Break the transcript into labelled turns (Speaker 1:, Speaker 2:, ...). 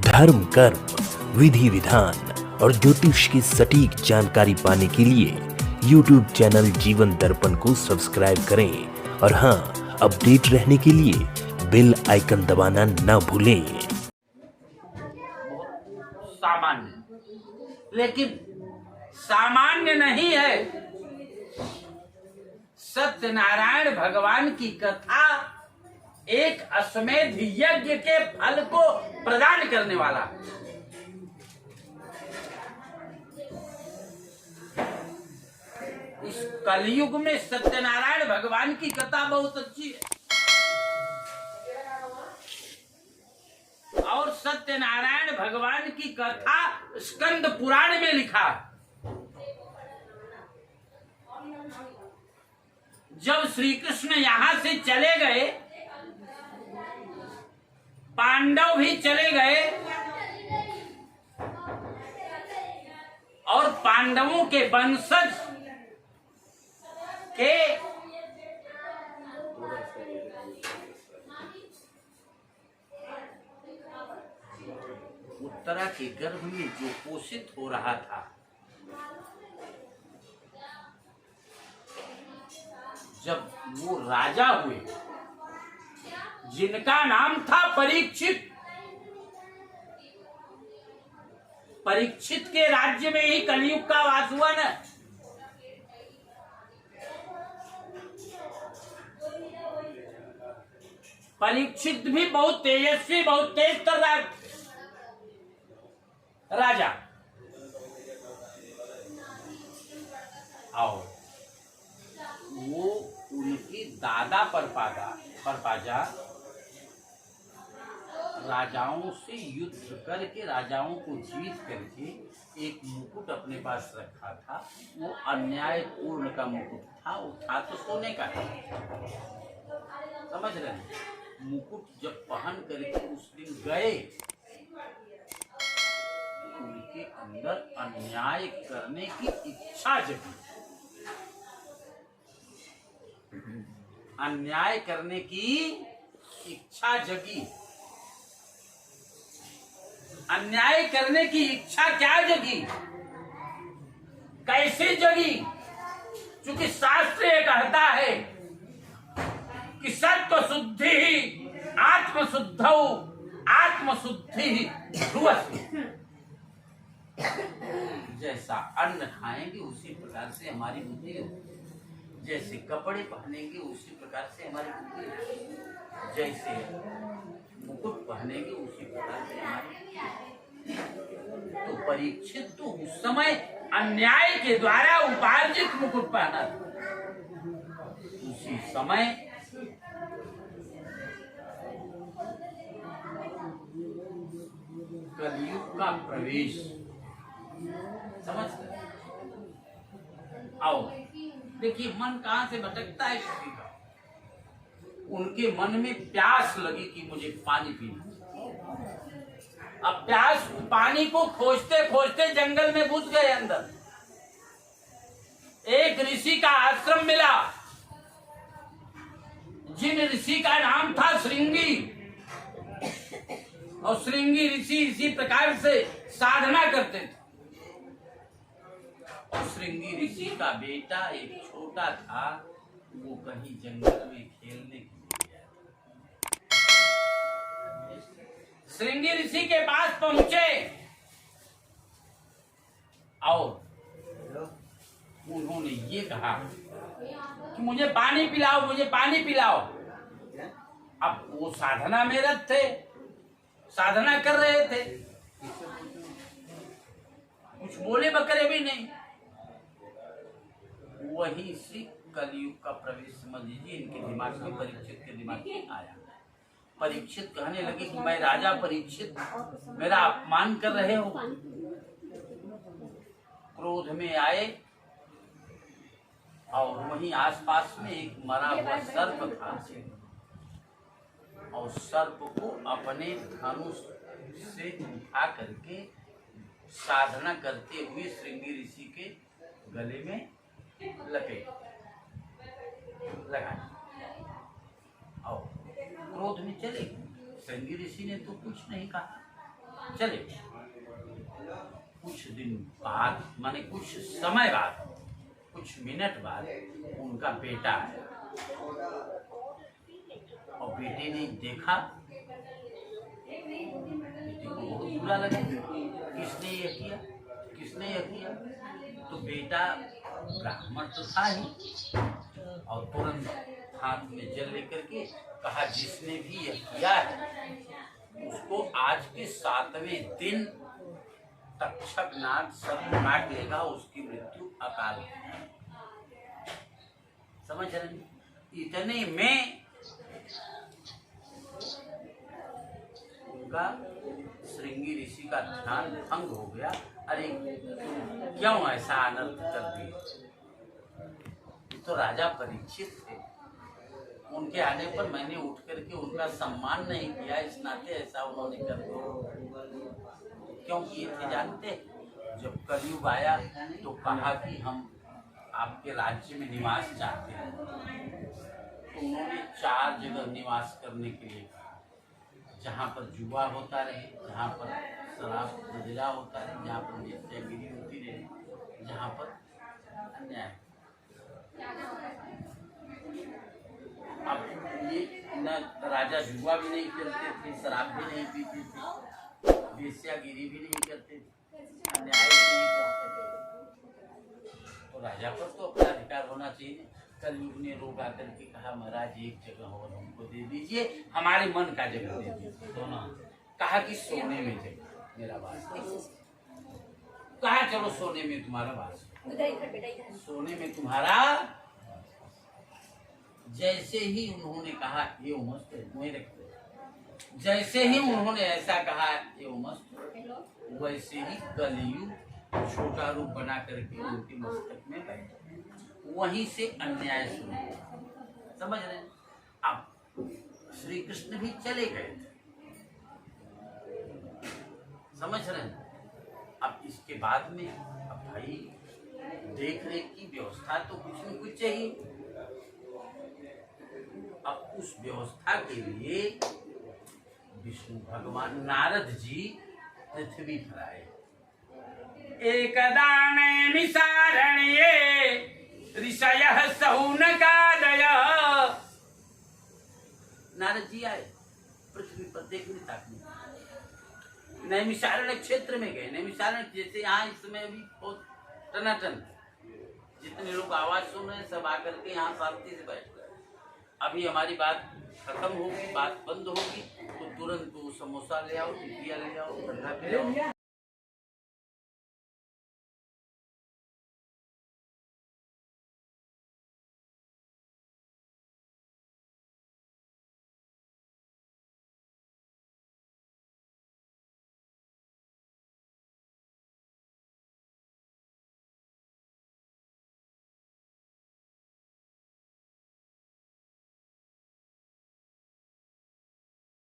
Speaker 1: धर्म, कर्म, विधि विधान और ज्योतिष की सटीक जानकारी पाने के लिए YouTube चैनल जीवन दर्पण को सब्सक्राइब करें और हाँ, अपडेट रहने के लिए बेल आइकन दबाना ना भूलें।
Speaker 2: सामान्य, लेकिन सामान्य नहीं है। सत्यनारायण भगवान की कथा एक अश्वमेध यज्ञ के फल को प्रदान करने वाला। इस कलयुग में सत्यनारायण भगवान की कथा बहुत अच्छी है और सत्यनारायण भगवान की कथा स्कंद पुराण में लिखा। जब श्री कृष्ण यहां से चले गए, पांडव भी चले गए और पांडवों के वंशज के उत्तरा के गर्भ में जो पोषित हो रहा था, जब वो राजा हुए जिनका नाम था परीक्षित, परीक्षित के राज्य में ही कलयुग का वास हुआ न। परीक्षित भी बहुत तेजस्वी, बहुत तेज तर्रार राजा। और वो उनकी दादा परपाजा राजाओं से युद्ध करके, राजाओं को जीत करके एक मुकुट अपने पास रखा था। वो अन्यायपूर्ण का मुकुट था, वो था तो सोने का था, समझ रहे हैं। मुकुट जब पहन करके उस दिन गए, उनके अंदर अन्याय करने की इच्छा जगी, अन्याय करने की इच्छा जगी। अन्याय करने की इच्छा क्या जगी, कैसे जगी? क्योंकि शास्त्र ये कहता है कि सत्व शुद्धि ही आत्मशुद्धौ, आत्मशुद्धि ही ध्रुवस्य। जैसा अन्न खाएंगे उसी प्रकार से हमारी बुद्धि होगी, जैसे कपड़े पहनेंगे उसी प्रकार से हमारी बुद्धि होगी, जैसे मुकुट पहनेंगे उसी प्रकार से हमारी। तो परीक्षित तो उस समय अन्याय के द्वारा उपार्जित मुकुट पहना था। उसी समय कलयुग का प्रवेश, समझते? आओ देखिए, मन कहां से भटकता है किसी का। उनके मन में प्यास लगी कि मुझे पानी पीना। अब प्यास, पानी को खोजते खोजते जंगल में घुस गए अंदर। एक ऋषि का आश्रम मिला, जिन ऋषि का नाम था श्रृंगी। और श्रृंगी ऋषि इसी प्रकार से साधना करते थे। और श्रृंगी ऋषि का बेटा एक छोटा था, वो कहीं जंगल में खेलने के लिए गया। श्रृंगी ऋषि के पास पहुंचे और उन्होंने ये कहा कि मुझे पानी पिलाओ, मुझे पानी पिलाओ। अब वो साधना में रत थे, साधना कर रहे थे, कुछ बोले बकरे भी नहीं। वहीं से कलयुग का प्रवेश समझ लीजिए इनके दिमाग में, परीक्षित के दिमाग में आया। परीक्षित कहने लगे कि मैं राजा परीक्षित, मेरा अपमान कर रहे हो। क्रोध में आए और वहीं आसपास में एक मरा हुआ सर्प था, और सर्प को अपने धनुष से उठा करके साधना करते हुए श्रृंगी ऋषि के गले में लपेट लगाया और क्रोध में चले। श्रृंगी ऋषि ने तो कुछ नहीं कहा, चले कुछ दिन बाद, माने कुछ समय बाद, कुछ मिनट बाद उनका बेटा आया और बेटे ने देखा, बेटे को बहुत बुरा लगा, किसने ये किया, किसने ये किया। तो बेटा ब्राह्मण तो था ही, और तुरंत हाथ में जल लेकर के कहा, जिसने भी यह किया है उसको आज के 7वें दिन तक्षक नाग सर्प काट लेगा, उसकी मृत्यु अकाल है। समझ रहे? इतने में उनका श्रृंगी ऋषि का ध्यान भंग हो गया। अरे क्यों ऐसा अनर्थ कर दिया? तो राजा परीक्षित थे, उनके आने पर मैंने उठ करके उनका सम्मान नहीं किया, इस नाते ऐसा उन्होंने कर दिया। क्यों किए थे जानते? जब कलयुग आया तो कहा कि हम आपके राज्य में निवास चाहते हैं, तो उन्होंने 4 जगह निवास करने के लिए कहा, जहाँ पर जुआ होता रहे, जहाँ पर शराब नजला होता रहे, जहाँ पर वेश्यागिरी होती रहे, जहाँ पर अन्याय। अब ये न राजा जुआ भी नहीं खेलते थे, शराब भी नहीं पीते थे, वेश्यागिरी भी नहीं करते थे, अन्याय भी नहीं करते थे, तो राजा पर तो अपना अधिकार होना चाहिए। कलयुग ने रोक आकर के कहा, महाराज एक जगह और हमको दे दीजिए, हमारे मन का जगह दे दीजिए। दोनों कहा कि सोने में जगह मेरा वास, कहा चलो सोने में तुम्हारा वास, सोने में तुम्हारा। जैसे ही उन्होंने कहा ये उमस्त वहीं रखते, जैसे ही उन्होंने ऐसा कहा ये उमस्त, वैसे ही कलयुग छोटा रूप बना करके उनके मस्तक में बैठ, वहीं से अन्याय शुरू हुआ। समझ रहे? अब श्री कृष्ण भी चले गए थे, समझ रहे हैं? अब इसके बाद में अब भाई देख रेख की व्यवस्था तो कुछ न कुछ चाहिए। अब उस व्यवस्था के लिए विष्णु भगवान नारद जी पृथ्वी पर आए। एकदा नैमिषारण्ये ऋषयः सौनकादयः, नारद जी आए पृथ्वी पर देखने ताकने, नैमिषारण्य क्षेत्र में गए। नैमिषारण्य जैसे यहाँ इस समय अभी बहुत टनाटन, जितने लोग आवाज सुन रहे हैं सब आकर के यहाँ शांति से बैठ गए। अभी हमारी बात खत्म होगी, बात बंद होगी तो तुरंत वो समोसा ले आओ, टिकिया ले आओ, ठंडा ले आओ।